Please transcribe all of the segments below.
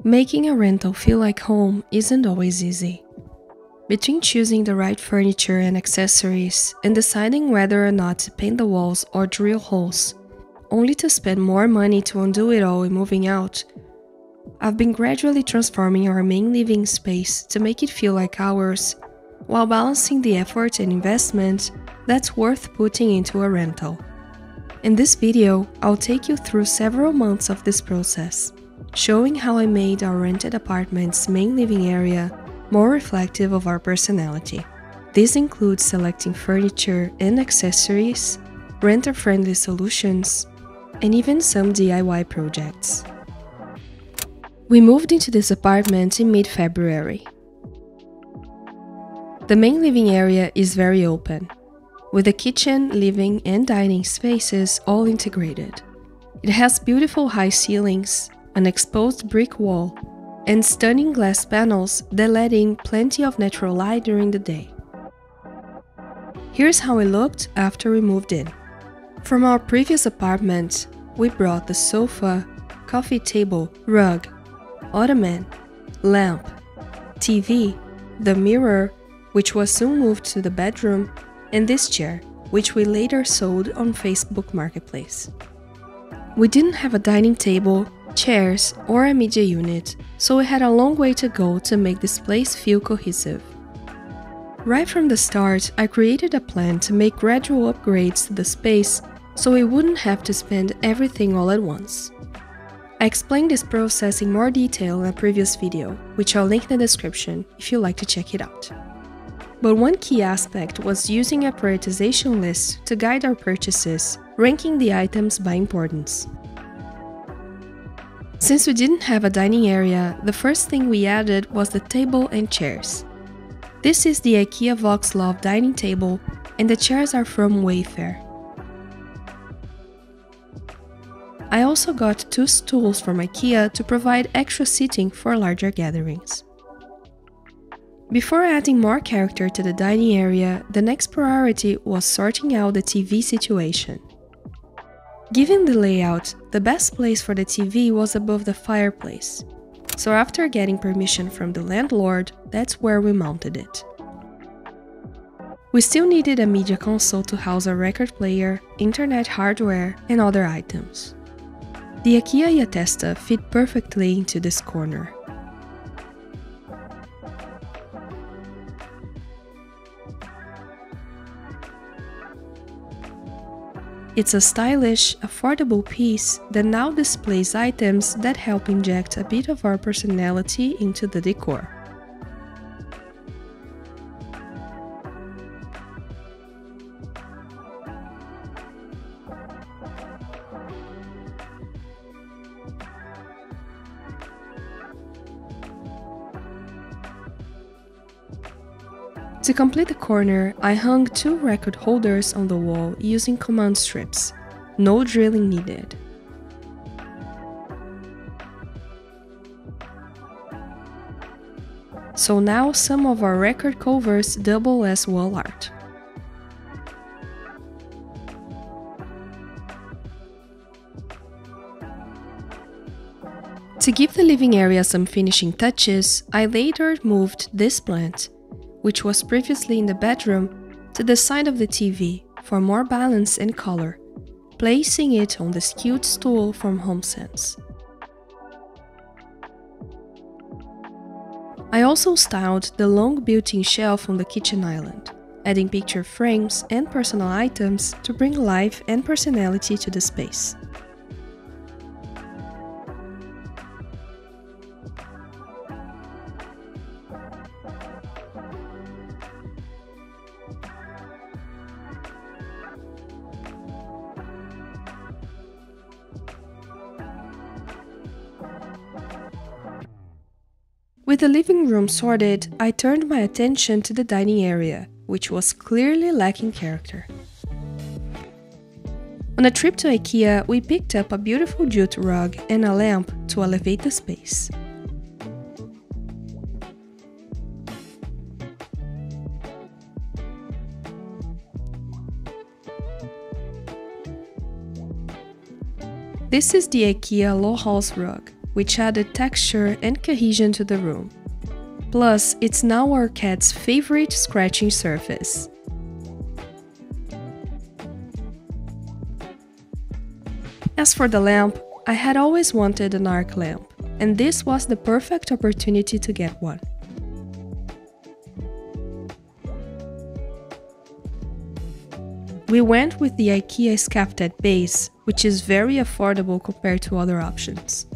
Making a rental feel like home isn't always easy. Between choosing the right furniture and accessories and deciding whether or not to paint the walls or drill holes, only to spend more money to undo it all and moving out, I've been gradually transforming our main living space to make it feel like ours, while balancing the effort and investment that's worth putting into a rental. In this video, I'll take you through several months of this process, showing how I made our rented apartment's main living area more reflective of our personality. This includes selecting furniture and accessories, renter-friendly solutions, and even some DIY projects. We moved into this apartment in mid-February. The main living area is very open, with the kitchen, living, and dining spaces all integrated. It has beautiful high ceilings, an exposed brick wall, and stunning glass panels that let in plenty of natural light during the day. Here's how it looked after we moved in. From our previous apartment, we brought the sofa, coffee table, rug, ottoman, lamp, TV, the mirror, which was soon moved to the bedroom, and this chair, which we later sold on Facebook Marketplace. We didn't have a dining table, chairs, or a media unit, so we had a long way to go to make this place feel cohesive. Right from the start, I created a plan to make gradual upgrades to the space so we wouldn't have to spend everything all at once. I explained this process in more detail in a previous video, which I'll link in the description if you'd like to check it out. But one key aspect was using a prioritization list to guide our purchases, ranking the items by importance. Since we didn't have a dining area, the first thing we added was the table and chairs. This is the IKEA Voxlove dining table, and the chairs are from Wayfair. I also got 2 stools from IKEA to provide extra seating for larger gatherings. Before adding more character to the dining area, the next priority was sorting out the TV situation. Given the layout, the best place for the TV was above the fireplace, so after getting permission from the landlord, that's where we mounted it. We still needed a media console to house a record player, internet hardware, and other items. The IKEA Yatesta fit perfectly into this corner. It's a stylish, affordable piece that now displays items that help inject a bit of our personality into the decor. To complete the corner, I hung 2 record holders on the wall using command strips. No drilling needed. So now some of our record covers double as wall art. To give the living area some finishing touches, I later moved this plant, which was previously in the bedroom, to the side of the TV for more balance and color, placing it on this cute stool from HomeSense. I also styled the long built-in shelf on the kitchen island, adding picture frames and personal items to bring life and personality to the space. With the living room sorted, I turned my attention to the dining area, which was clearly lacking character. On a trip to IKEA, we picked up a beautiful jute rug and a lamp to elevate the space. This is the IKEA low halls rug, which added texture and cohesion to the room. Plus, it's now our cat's favorite scratching surface. As for the lamp, I had always wanted an arc lamp, and this was the perfect opportunity to get one. We went with the IKEA Skaftet base, which is very affordable compared to other options,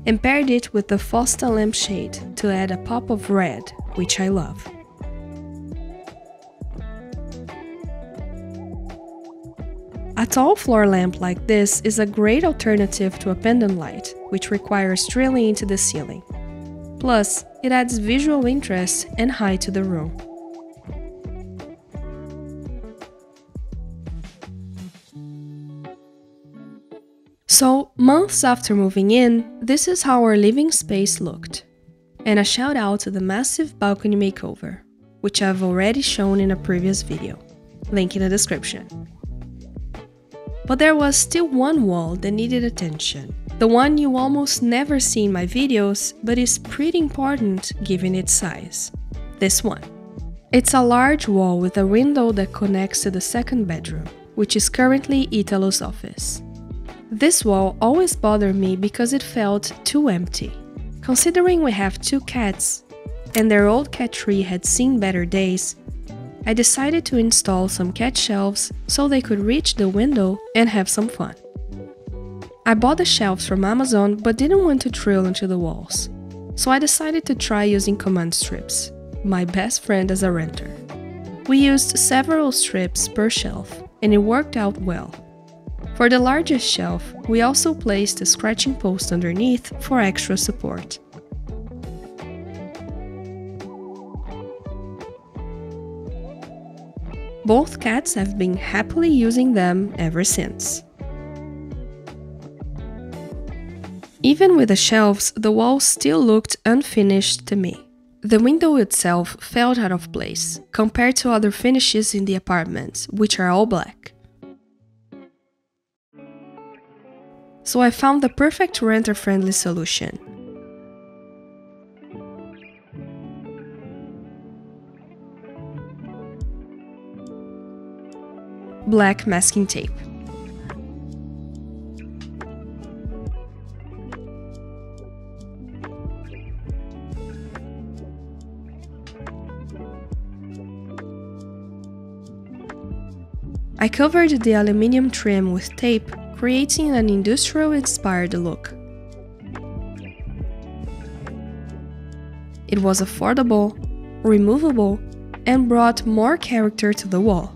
and paired it with the Fosta lampshade to add a pop of red, which I love. A tall floor lamp like this is a great alternative to a pendant light, which requires drilling into the ceiling. Plus, it adds visual interest and height to the room. So, months after moving in, this is how our living space looked. And a shout out to the massive balcony makeover, which I've already shown in a previous video, link in the description. But there was still one wall that needed attention, the one you almost never see in my videos, but is pretty important given its size. This one. It's a large wall with a window that connects to the second bedroom, which is currently Italo's office. This wall always bothered me because it felt too empty. Considering we have 2 cats, and their old cat tree had seen better days, I decided to install some cat shelves so they could reach the window and have some fun. I bought the shelves from Amazon but didn't want to drill into the walls, so I decided to try using command strips, my best friend as a renter. We used several strips per shelf, and it worked out well. For the largest shelf, we also placed a scratching post underneath for extra support. Both cats have been happily using them ever since. Even with the shelves, the wall still looked unfinished to me. The window itself felt out of place, compared to other finishes in the apartment, which are all black. So I found the perfect renter-friendly solution. Black masking tape. I covered the aluminium trim with tape, creating an industrial-inspired look. It was affordable, removable, and brought more character to the wall.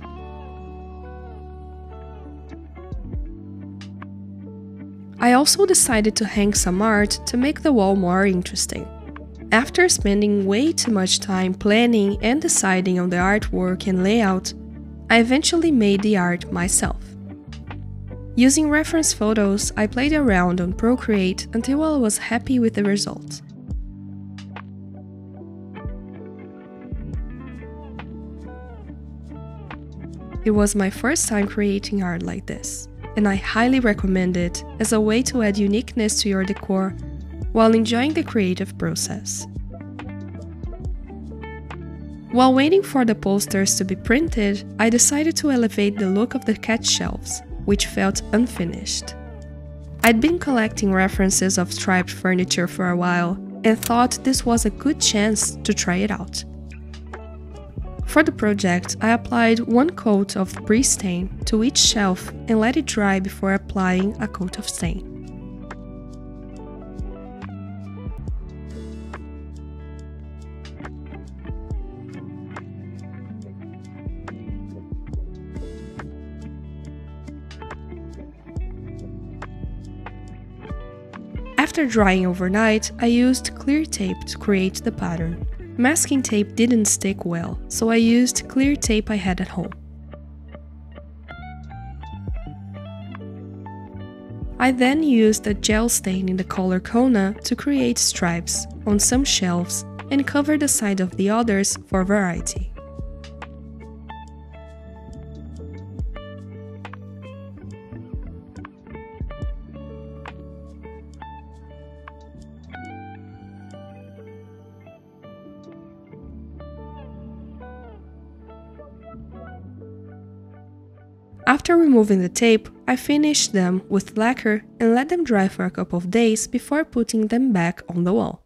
I also decided to hang some art to make the wall more interesting. After spending way too much time planning and deciding on the artwork and layout, I eventually made the art myself. Using reference photos, I played around on Procreate until I was happy with the result. It was my first time creating art like this, and I highly recommend it as a way to add uniqueness to your decor while enjoying the creative process. While waiting for the posters to be printed, I decided to elevate the look of the cat shelves, which felt unfinished. I'd been collecting references of striped furniture for a while and thought this was a good chance to try it out. For the project, I applied 1 coat of pre-stain to each shelf and let it dry before applying a coat of stain. After drying overnight, I used clear tape to create the pattern. Masking tape didn't stick well, so I used clear tape I had at home. I then used a gel stain in the color Kona to create stripes on some shelves and cover the side of the others for variety. After removing the tape, I finished them with lacquer and let them dry for a couple of days before putting them back on the wall.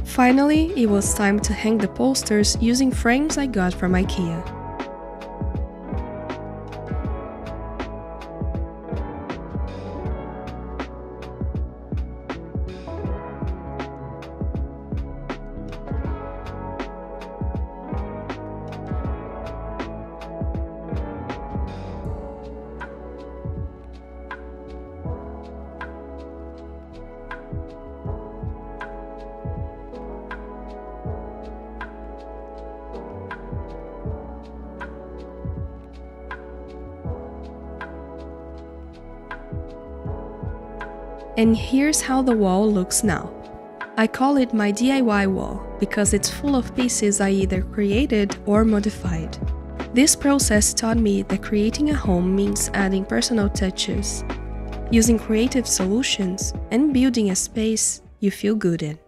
Finally, it was time to hang the posters using frames I got from IKEA. And here's how the wall looks now. I call it my DIY wall because it's full of pieces I either created or modified. This process taught me that creating a home means adding personal touches, using creative solutions, and building a space you feel good in.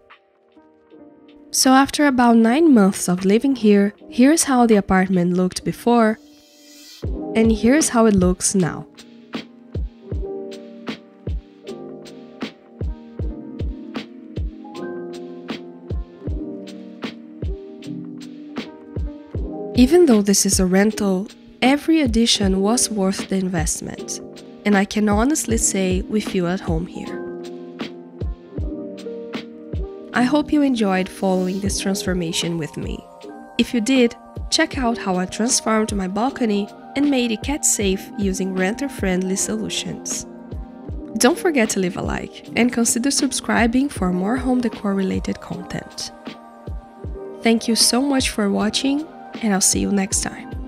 So after about 9 months of living here, here's how the apartment looked before, and here's how it looks now. Even though this is a rental, every addition was worth the investment, and I can honestly say we feel at home here. I hope you enjoyed following this transformation with me. If you did, check out how I transformed my balcony and made it cat safe using renter-friendly solutions. Don't forget to leave a like and consider subscribing for more home decor related content. Thank you so much for watching, and I'll see you next time.